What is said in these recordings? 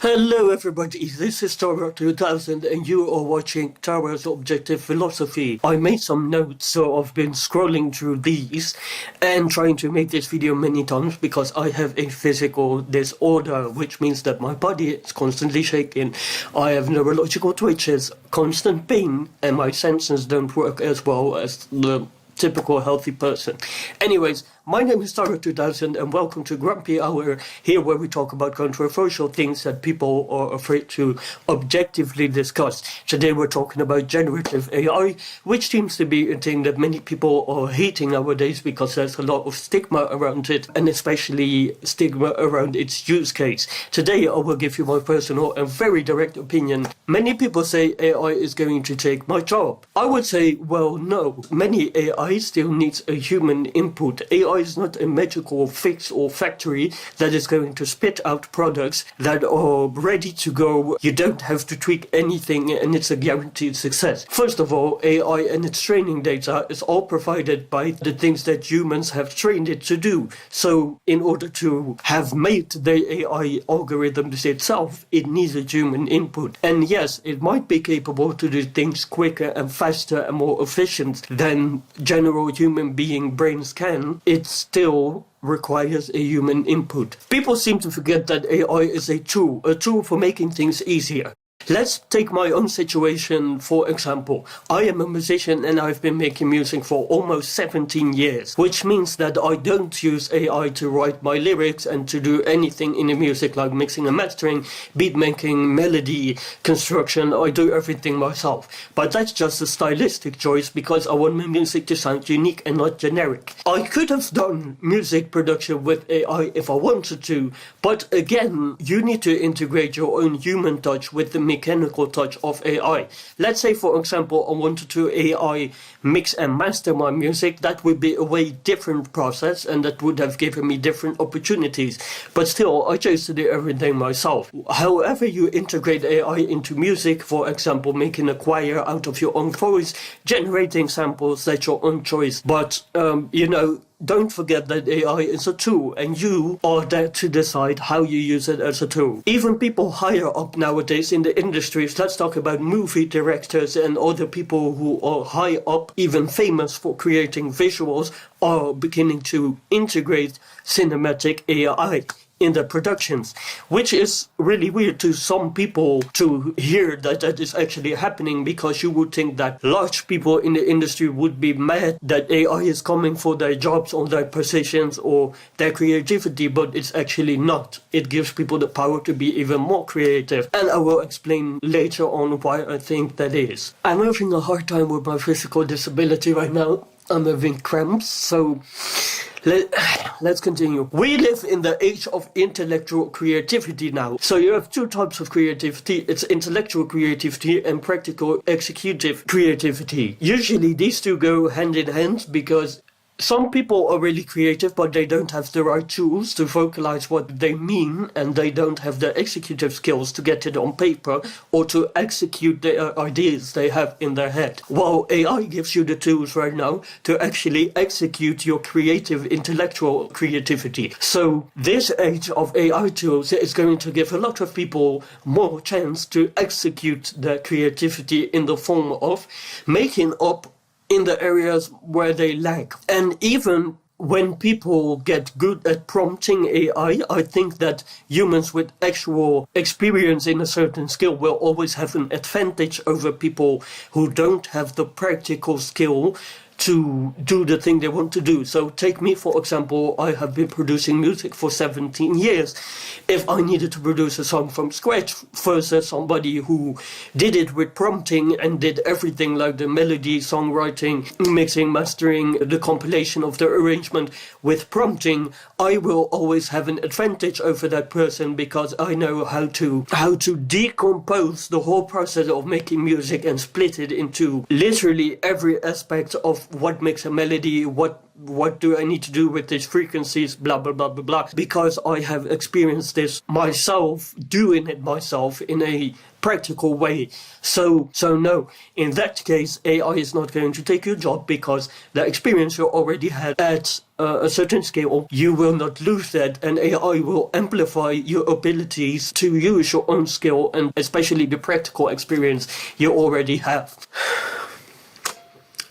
Hello everybody, this is Tara 2000 and you are watching Tara's Objective Philosophy. I made some notes, so I've been scrolling through these and trying to make this video many times because I have a physical disorder, which means that my body is constantly shaking. I have neurological twitches, constant pain, and my senses don't work as well as the typical healthy person. Anyways, my name is Tara 2000 and welcome to Grumpy Hour, here where we talk about controversial things that people are afraid to objectively discuss. Today we're talking about generative AI, which seems to be a thing that many people are hating nowadays because there's a lot of stigma around it, and especially stigma around its use case. Today I will give you my personal and very direct opinion. Many people say AI is going to take my job. I would say, well, no. Many AI still needs a human input. AI is not a magical fix or factory that is going to spit out products that are ready to go. You don't have to tweak anything and it's a guaranteed success. First of all, AI and its training data is all provided by the things that humans have trained it to do. So in order to have made the AI algorithms itself, it needs a human input. And yes, it might be capable to do things quicker and faster and more efficient than general human being brains can. It still requires a human input. People seem to forget that AI is a tool for making things easier. Let's take my own situation, for example. I am a musician and I've been making music for almost 17 years, which means that I don't use AI to write my lyrics and to do anything in the music like mixing and mastering, beat making, melody construction. I do everything myself. But that's just a stylistic choice because I want my music to sound unique and not generic. I could have done music production with AI if I wanted to, but again, you need to integrate your own human touch with the mechanical touch of AI. Let's say, for example, I wanted to AI mix and master my music. That would be a way different process and that would have given me different opportunities. But still, I chose to do everything myself. However you integrate AI into music, for example, making a choir out of your own voice, generating samples, that's your own choice. But, don't forget that AI is a tool and you are there to decide how you use it as a tool. Even people higher up nowadays in the industries, let's talk about movie directors and other people who are high up, even famous for creating visuals, are beginning to integrate cinematic AI in their productions, which is really weird to some people to hear that is actually happening, because you would think that large people in the industry would be mad that AI is coming for their jobs or their positions or their creativity, but it's actually not. It gives people the power to be even more creative, and I will explain later on why I think that is. I'm having a hard time with my physical disability right now. I'm having cramps, so let's continue. We live in the age of intellectual creativity now. So you have two types of creativity. It's intellectual creativity and practical executive creativity. Usually these two go hand in hand because some people are really creative, but they don't have the right tools to vocalize what they mean, and they don't have the executive skills to get it on paper or to execute the ideas they have in their head. While AI gives you the tools right now to actually execute your creative, intellectual creativity. So this age of AI tools is going to give a lot of people more chance to execute their creativity in the form of making up in the areas where they lack. And even when people get good at prompting AI, I think that humans with actual experience in a certain skill will always have an advantage over people who don't have the practical skill to do the thing they want to do. So take me, for example. I have been producing music for 17 years. If I needed to produce a song from scratch versus somebody who did it with prompting and did everything like the melody, songwriting, mixing, mastering, the compilation of the arrangement with prompting, I will always have an advantage over that person because I know how to decompose the whole process of making music and split it into literally every aspect of what makes a melody, what do I need to do with these frequencies, blah, blah, blah, blah, blah, because I have experienced this myself, doing it myself in a practical way. So no, in that case, AI is not going to take your job because the experience you already had at a certain scale, you will not lose that, and AI will amplify your abilities to use your own skill and especially the practical experience you already have.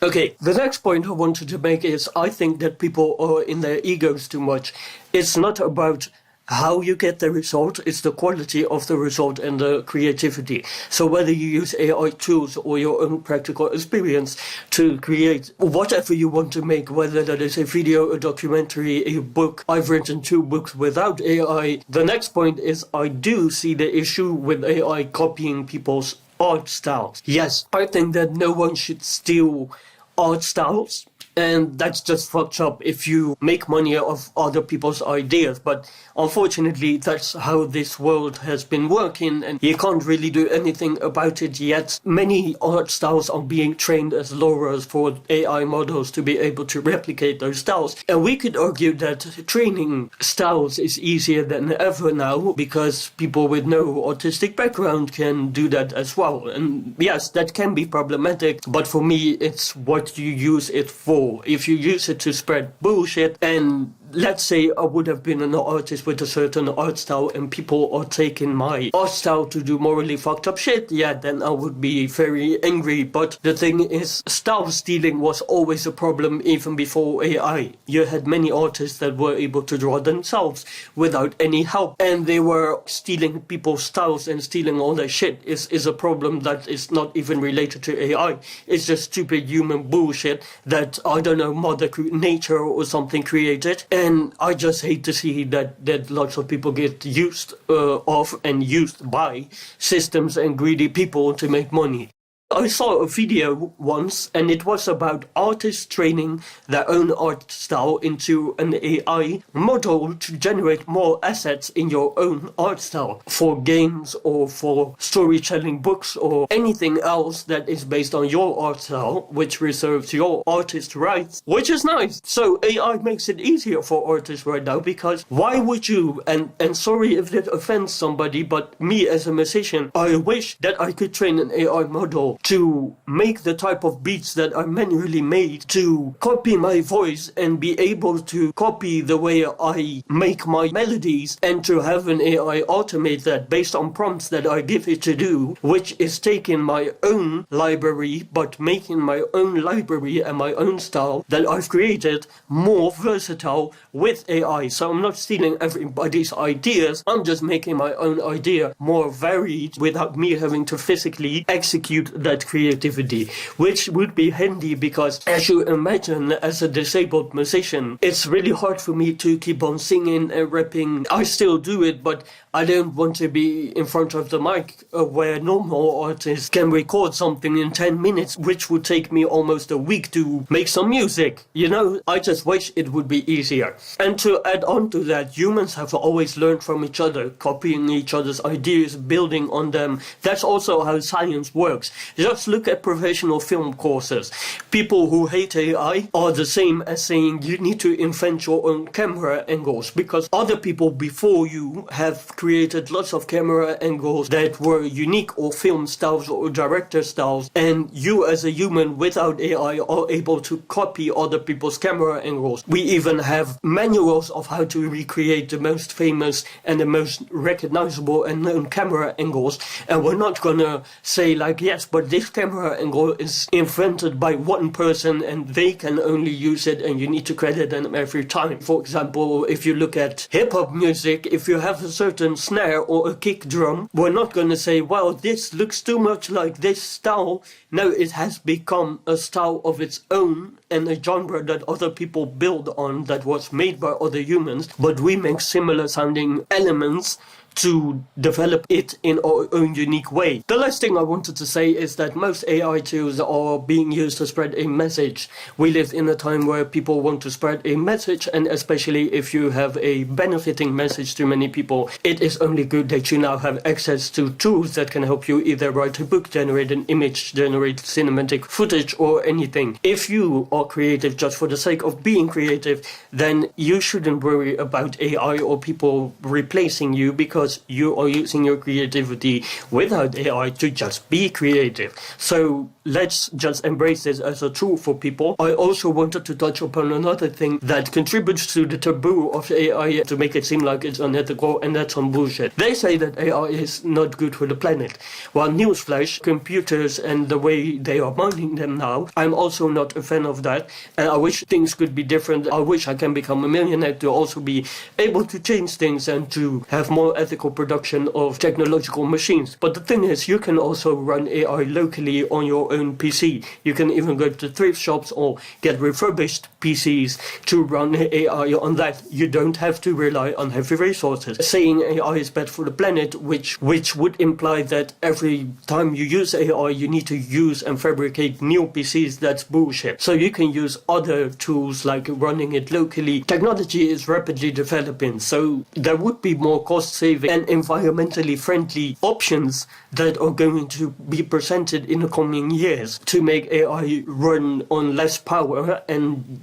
Okay, the next point I wanted to make is I think that people are in their egos too much. It's not about how you get the result, it's the quality of the result and the creativity. So whether you use AI tools or your own practical experience to create whatever you want to make, whether that is a video, a documentary, a book. I've written 2 books without AI. The next point is I do see the issue with AI copying people's art styles. Yes, I think that no one should steal art styles, and that's just fucked up if you make money off other people's ideas. But unfortunately, that's how this world has been working, and you can't really do anything about it yet. Many art styles are being trained as LoRa's for AI models to be able to replicate those styles. And we could argue that training styles is easier than ever now because people with no artistic background can do that as well. And yes, that can be problematic, but for me, it's what you use it for. If you use it to spread bullshit, and let's say I would have been an artist with a certain art style and people are taking my art style to do morally fucked up shit, yeah, then I would be very angry. But the thing is, style stealing was always a problem even before AI. You had many artists that were able to draw themselves without any help, and they were stealing people's styles and stealing all their shit is a problem that is not even related to AI. It's just stupid human bullshit that, I don't know, Mother Nature or something created. And I just hate to see that lots of people get used of and used by systems and greedy people to make money. I saw a video once, and it was about artists training their own art style into an AI model to generate more assets in your own art style for games or for storytelling books or anything else that is based on your art style, which reserves your artist rights, which is nice. So AI makes it easier for artists right now, because why would you, and sorry if that offends somebody, but me as a musician, I wish that I could train an AI model to make the type of beats that are manually made, to copy my voice and be able to copy the way I make my melodies, and to have an AI automate that based on prompts that I give it to do, which is taking my own library but making my own library and my own style that I've created more versatile with AI. So I'm not stealing everybody's ideas, I'm just making my own idea more varied without me having to physically execute that creativity, which would be handy because, as you imagine, as a disabled musician, it's really hard for me to keep on singing and rapping. I still do it, but I don't want to be in front of the mic where normal artists can record something in 10 minutes, which would take me almost a week to make some music. You know, I just wish it would be easier. And to add on to that, humans have always learned from each other, copying each other's ideas, building on them. That's also how science works. Just look at professional film courses. People who hate AI are the same as saying you need to invent your own camera angles, because other people before you have created lots of camera angles that were unique, or film styles or director styles, and you as a human without AI are able to copy other people's camera angles. We even have manuals of how to recreate the most famous and the most recognizable and known camera angles, and we're not gonna say like, yes, but this camera angle is invented by one person and they can only use it and you need to credit them every time. For example, if you look at hip-hop music, if you have a certain snare or a kick drum, we're not going to say, well, this looks too much like this style. No, it has become a style of its own and a genre that other people build on, that was made by other humans, but we make similar sounding elements to develop it in our own unique way. The last thing I wanted to say is that most AI tools are being used to spread a message. We live in a time where people want to spread a message, and especially if you have a benefiting message to many people, it is only good that you now have access to tools that can help you either write a book, generate an image, generate cinematic footage, or anything. If you are creative just for the sake of being creative, then you shouldn't worry about AI or people replacing you, because you are using your creativity without AI to just be creative. So let's just embrace this as a tool for people. I also wanted to touch upon another thing that contributes to the taboo of AI to make it seem like it's unethical, and that's some bullshit. They say that AI is not good for the planet. Well, newsflash, computers and the way they are mining them now, I'm also not a fan of that, and I wish things could be different. I wish I can become a millionaire to also be able to change things and to have more ethical production of technological machines. But the thing is, you can also run AI locally on your own PC. You can even go to thrift shops or get refurbished PCs to run AI on that. You don't have to rely on heavy resources. Saying AI is bad for the planet, which would imply that every time you use AI you need to use and fabricate new PCs, that's bullshit. So you can use other tools like running it locally. Technology is rapidly developing, so there would be more cost saving and environmentally friendly options that are going to be presented in the coming years to make AI run on less power and,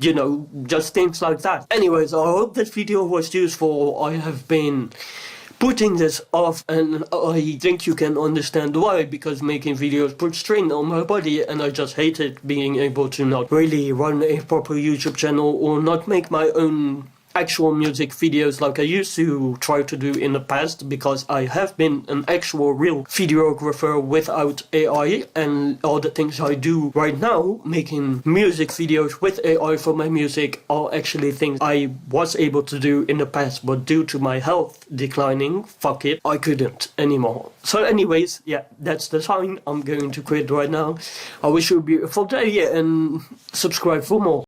just things like that. Anyways, I hope this video was useful. I have been putting this off, and I think you can understand why, because making videos puts strain on my body, and I just hated being able to not really run a proper YouTube channel or not make my own actual music videos like I used to try to do in the past, because I have been an actual real videographer without AI, and all the things I do right now, making music videos with AI for my music, are actually things I was able to do in the past, but due to my health declining, fuck it, I couldn't anymore. So anyways, yeah, that's the sign. I'm going to quit right now. I wish you a beautiful day and subscribe for more.